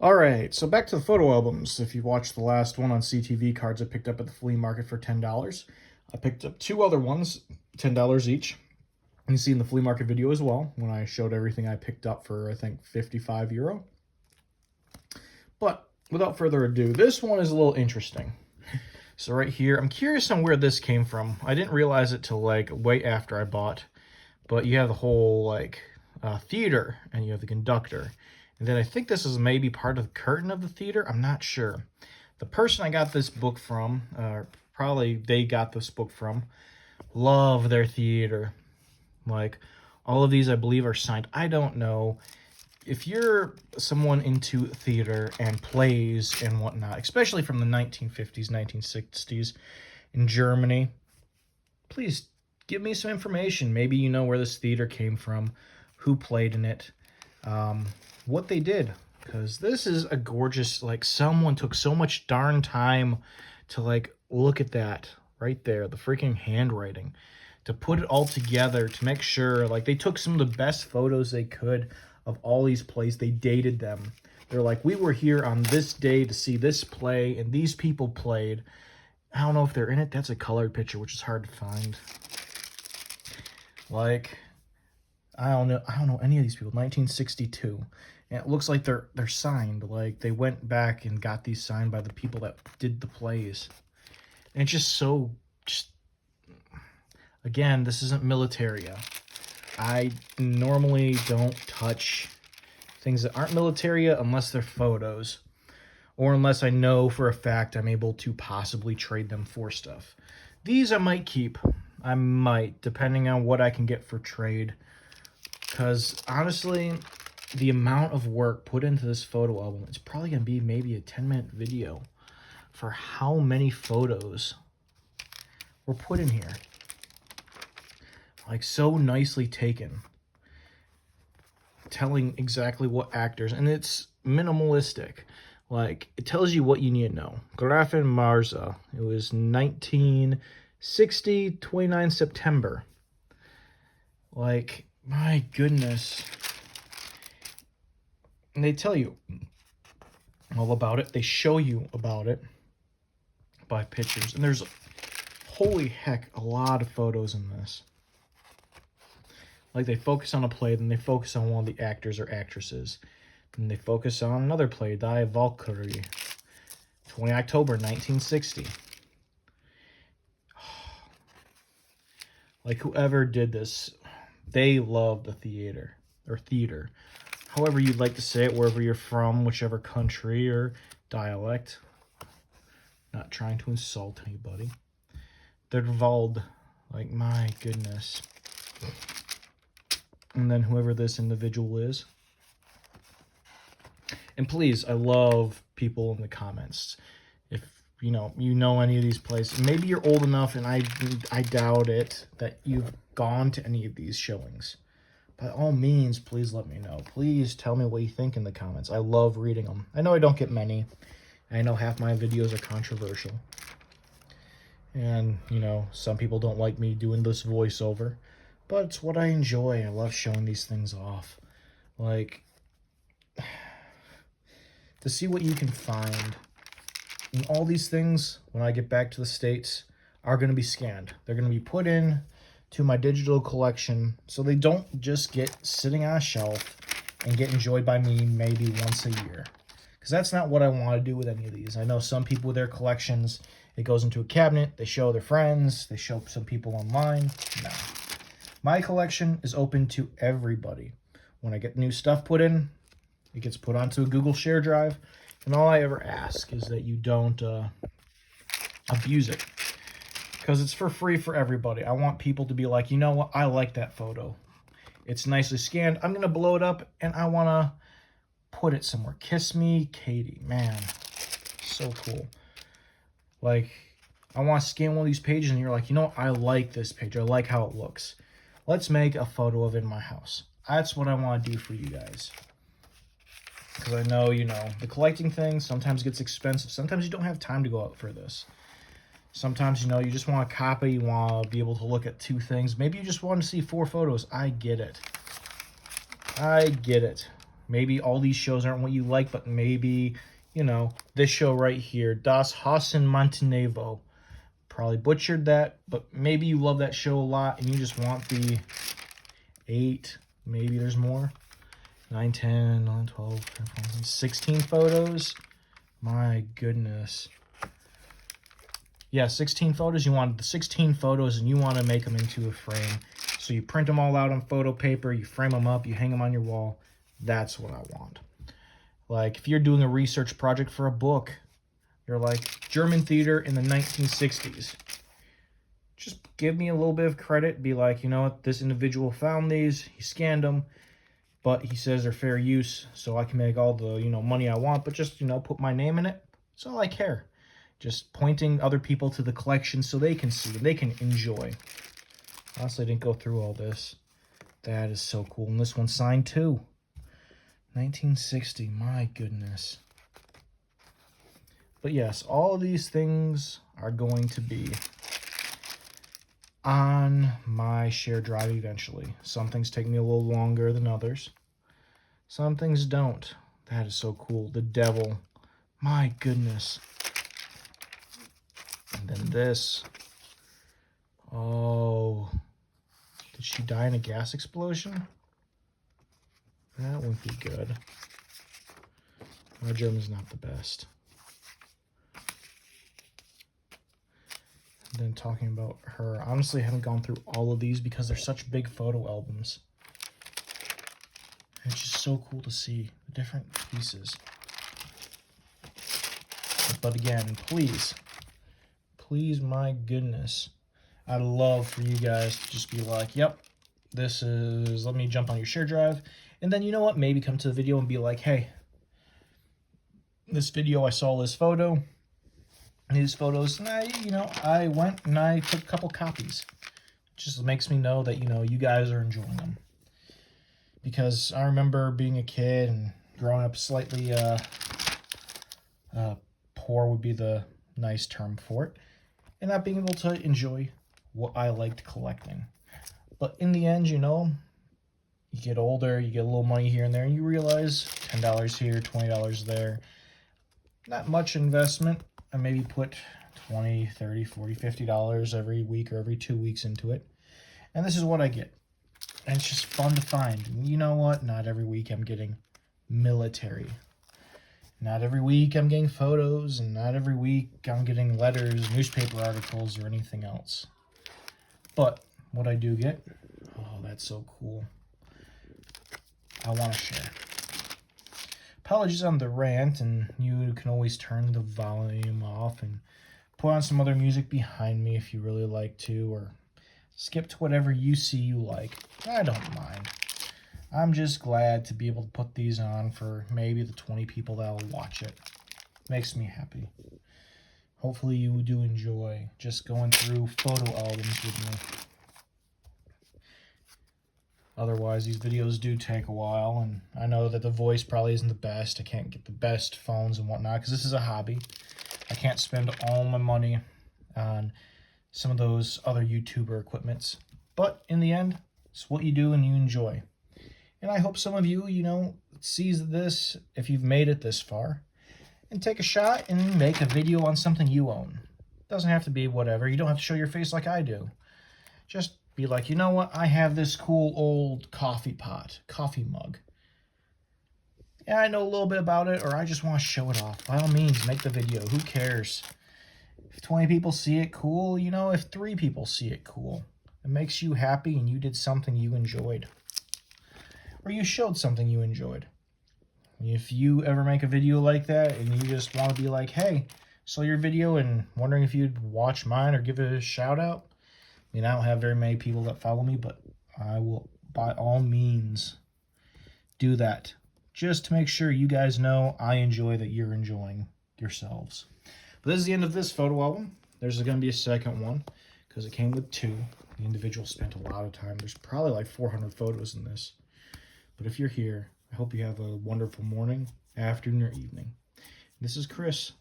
All right, so back to the photo albums. If you watched the last one on CTV cards I picked up at the flea market for $10, I picked up two other ones, $10 each. You see in the flea market video as well, when I showed everything I picked up for, I think, €55. But without further ado, this one is a little interesting. So right here, I'm curious on where this came from. I didn't realize it till like way after I bought, but you have the whole like theater and you have the conductor. And then I think this is maybe part of the curtain of the theater. I'm not sure. The person I got this book from, probably they got this book from, love their theater. Like, all of these I believe are signed. I don't know. If you're someone into theater and plays and whatnot, especially from the 1950s, 1960s in Germany, please give me some information. Maybe you know where this theater came from, who played in it, what they did, because this is a gorgeous, like, someone took so much darn time to like look at that right there, the freaking handwriting, to put it all together, to make sure like they took some of the best photos they could of all these plays. They dated them. They're like, we were here on this day to see this play and these people played. I don't know if they're in it. That's a colored picture, which is hard to find. Like, I don't know any of these people. 1962. And it looks like they're signed. Like, they went back and got these signed by the people that did the plays. And it's just so, again, this isn't Militaria. I normally don't touch things that aren't Militaria unless they're photos, or unless I know for a fact I'm able to possibly trade them for stuff. These I might keep. I might, depending on what I can get for trade. Because honestly, the amount of work put into this photo album, it's probably going to be maybe a 10-minute video for how many photos were put in here. Like, so nicely taken. Telling exactly what actors, and it's minimalistic. Like, it tells you what you need to know. Grafen Marza. It was 1960, 29 September. Like, my goodness. And they tell you all about it. They show you about it by pictures. And there's, holy heck, a lot of photos in this. Like, they focus on a play, then they focus on one of the actors or actresses. Then they focus on another play, Die Valkyrie, 20 October 1960. Like, whoever did this, they love the theater, or theater. However you'd like to say it, wherever you're from, whichever country or dialect. Not trying to insult anybody. Der Wald, like, my goodness. And then whoever this individual is. And please, I love people in the comments. If you know any of these plays, maybe you're old enough, and I doubt it, that you've gone to any of these showings. By all means, please let me know. Please tell me what you think in the comments. I love reading them. I know I don't get many. I know half my videos are controversial. And, some people don't like me doing this voiceover. But it's what I enjoy. I love showing these things off. Like, to see what you can find. And all these things, when I get back to the States, are going to be scanned. They're going to be put in to my digital collection, so they don't just get sitting on a shelf and get enjoyed by me maybe once a year. Because that's not what I want to do with any of these. I know some people with their collections, it goes into a cabinet, they show their friends, they show some people online. No. My collection is open to everybody. When I get new stuff put in, it gets put onto a Google Share Drive, and all I ever ask is that you don't abuse it, because it's for free for everybody. I want people to be like, you know what, I like that photo. It's nicely scanned. I'm going to blow it up, and I want to put it somewhere. Kiss Me, Katie. Man, so cool. Like, I want to scan one of these pages, and you're like, you know what, I like this page. I like how it looks. Let's make a photo of it in my house. That's what I want to do for you guys. Because I know, the collecting thing sometimes gets expensive. Sometimes you don't have time to go out for this. Sometimes, you just want a copy. You want to be able to look at two things. Maybe you just want to see 4 photos. I get it. Maybe all these shows aren't what you like, but maybe, you know, this show right here, Das Hasen Montenegro. Probably butchered that, but maybe you love that show a lot and you just want the 8, maybe there's more. 9, 10, 11, 12, 13, 16 photos. My goodness. Yeah, 16 photos. You want the 16 photos and you want to make them into a frame. So you print them all out on photo paper, you frame them up, you hang them on your wall. That's what I want. Like if you're doing a research project for a book, you're like German theater in the 1960s. Just give me a little bit of credit. Be like, you know what, this individual found these, he scanned them, but he says they're fair use, so I can make all the, you know, money I want, but just, you know, put my name in it. That's all I care. Just pointing other people to the collection so they can see and they can enjoy. Honestly, I didn't go through all this. That is so cool. And this one's signed too. 1960, my goodness. But yes, all of these things are going to be on my shared drive eventually. Some things take me a little longer than others. Some things don't. That is so cool. The devil. My goodness. And then this. Oh. Did she die in a gas explosion? That wouldn't be good. My German's not the best. And then talking about her. Honestly, I haven't gone through all of these because they're such big photo albums. And it's just so cool to see the different pieces. But again, please, my goodness, I'd love for you guys to just be like, yep, this is, let me jump on your share drive. And then, you know what, maybe come to the video and be like, hey, this video, I saw this photo, these photos, and I went and I took a couple copies. It just makes me know that, you know, you guys are enjoying them. Because I remember being a kid and growing up slightly, poor would be the nice term for it, and not being able to enjoy what I liked collecting. But in the end, you know, you get older, you get a little money here and there, and you realize $10 here, $20 there. Not much investment. I maybe put $20, $30, $40, $50 every week or every 2 weeks into it. And this is what I get. And it's just fun to find. And you know what? Not every week I'm getting military. Not every week I'm getting photos, and not every week I'm getting letters, newspaper articles, or anything else. But what I do get, oh, that's so cool. I want to share. Apologies on the rant, and you can always turn the volume off and put on some other music behind me if you really like to, or skip to whatever you see you like. I don't mind. I'm just glad to be able to put these on for maybe the 20 people that will watch it. Makes me happy. Hopefully you do enjoy just going through photo albums with me. Otherwise, these videos do take a while, and I know that the voice probably isn't the best. I can't get the best phones and whatnot, because this is a hobby. I can't spend all my money on some of those other YouTuber equipments. But in the end, it's what you do and you enjoy. And I hope some of you, you know, sees this, if you've made it this far, and take a shot and make a video on something you own. Doesn't have to be whatever. You don't have to show your face like I do. Just be like, you know what? I have this cool old coffee pot, coffee mug. Yeah, I know a little bit about it, or I just want to show it off. By all means, make the video. Who cares? If 20 people see it, cool. You know, if 3 people see it, cool. It makes you happy and you did something you enjoyed. Or you showed something you enjoyed. If you ever make a video like that and you just want to be like, hey, saw your video and wondering if you'd watch mine or give it a shout out. I mean, I don't have very many people that follow me, but I will by all means do that. Just to make sure you guys know I enjoy that you're enjoying yourselves. But this is the end of this photo album. There's going to be a second one because it came with 2. The individual spent a lot of time. There's probably like 400 photos in this. But if you're here, I hope you have a wonderful morning, afternoon, or evening. This is Chris,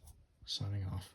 signing off.